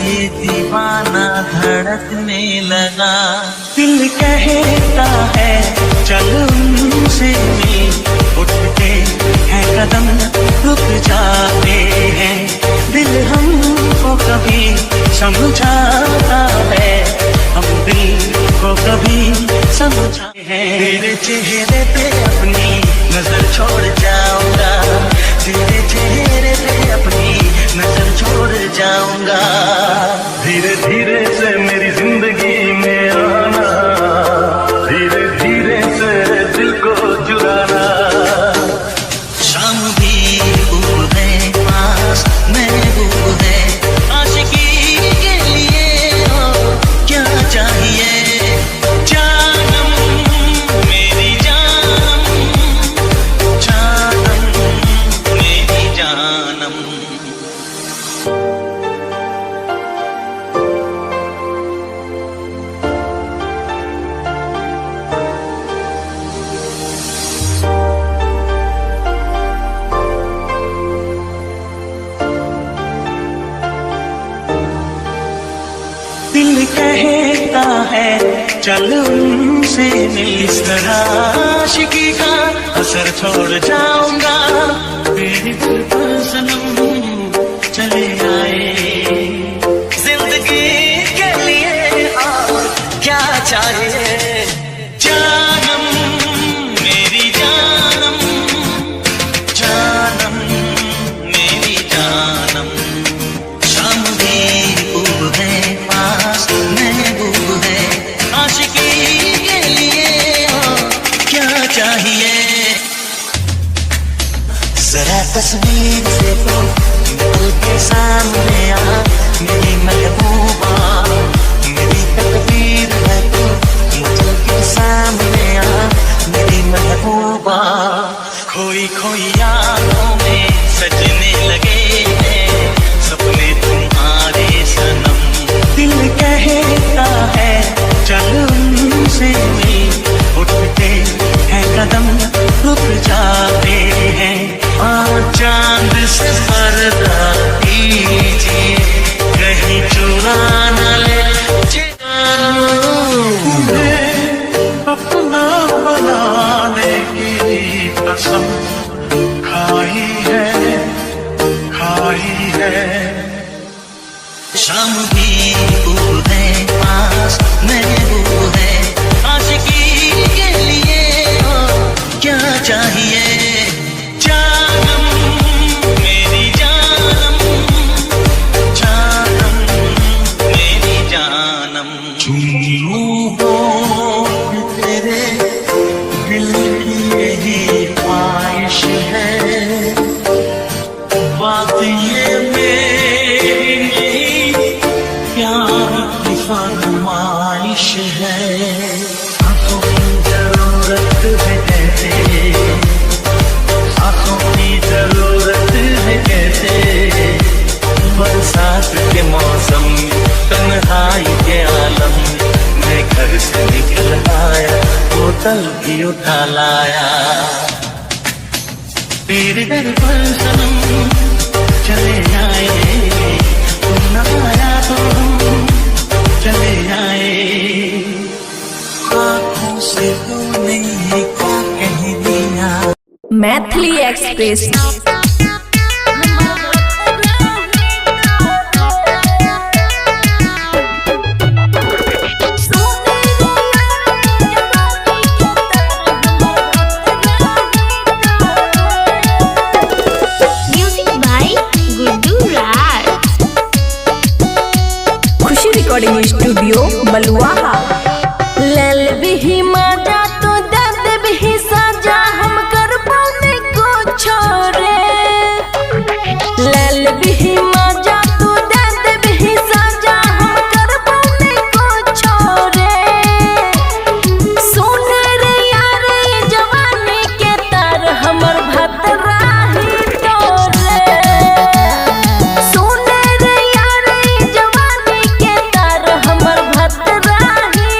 ये दीवाना धड़कने लगा। दिल कहता है चल उनसे मिल, उठते हैं कदम रुक जाते हैं। दिल हमको कभी समझाता है, हम दिल को कभी समझाते हैं। तेरे चेहरे पे अपनी नजर छोड़ जाऊंगा, तेरे चेहरे पे अपनी नजर छोड़ जाऊंगा। धीरे धीरे से मेरी जिंदगी में आना, धीरे धीरे से दिल को चुराना। शाम भी खूब है पास महबूब है, आशिकी के लिए हो क्या चाहिए। जानम मेरी जानम, जानम मेरी जानम। दिल कहता है चल उनसे मिल, इस तरह आशिकी का असर छोड़ जाऊंगा। मेरे दिल पर सनम चले आए, जिंदगी के लिए और क्या चाहिए। जानम मेरी जानम, जानम मेरी जानम। शाम भी खूब है पास महबूब है, आशिकी के लिए हो क्या चाहिए। जरा तस्वीर से तो दिल के सामने आ, मेरी महबूबा मेरी तकदीर है तो दिल के सामने आ, मेरी महबूबा। खोई खोई यादों में सजने लगे हैं सपने तुम्हारे सनम। दिल कहता है चल उनसे मिल, उठते हैं कदम रुक जाते हैं। चांद से पर्दा कीजिए, कहीं चुरा न ले अपना बनाने की कसम खाई है, खाई है। शाम भी खूब है पास महबूब है, आशिकी के लिए हो क्या चाहिए। जानम मेरी जानम, जानम मेरी जानम। चुम्मू हो तेरे दिल की यही ख्वाहिश है, बात ये मेरी नहीं प्यार की फरमाइश है। आंखों की जरूरत है कैसे, आंखों की जरूरत है कैसे। बरसात के मौसम तन्हाई के आलम, मैं घर से निकल आया बोतल भी उठा लाया। तेरे दर पर सनम चले आए, तुम न आया तो हम चले आए। आँखों से तूने क्या कह दिया। Maithili express. Music by Guddu Raj. Khushi recording studio Baluaha. लेल भी मजा तो दर्द भी सजा, हम कर पाने को छोड़े। लेल भी मजा तो दर्द भी सजा, हम कर पाने को छोड़े। सुन रे यार ये जवानी के तार हमर भतरा ही तोरे। सुन रे यार ये जवानी के तार हमर भतरा ही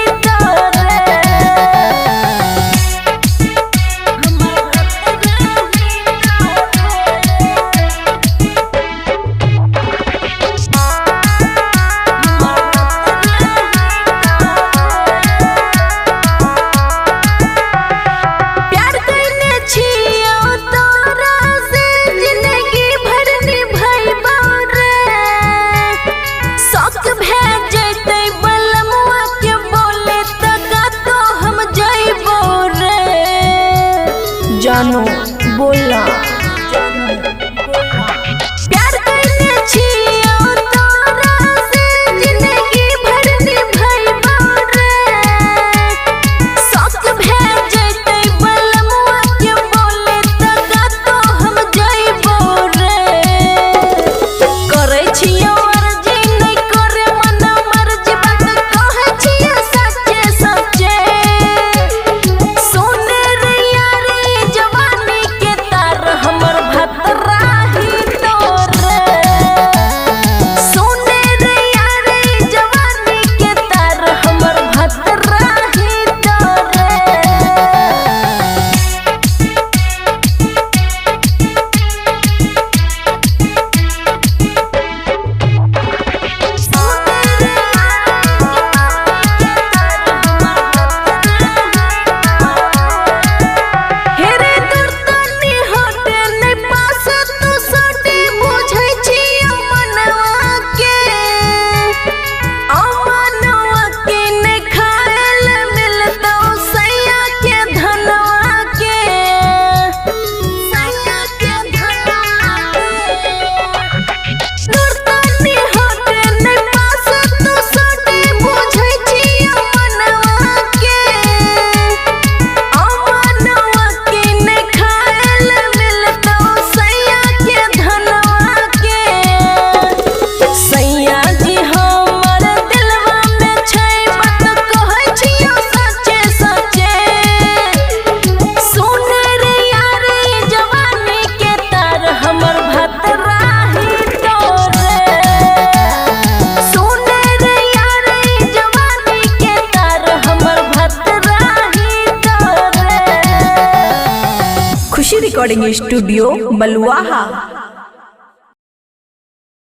रिकॉर्डिंग स्टूडियो बलुआहा।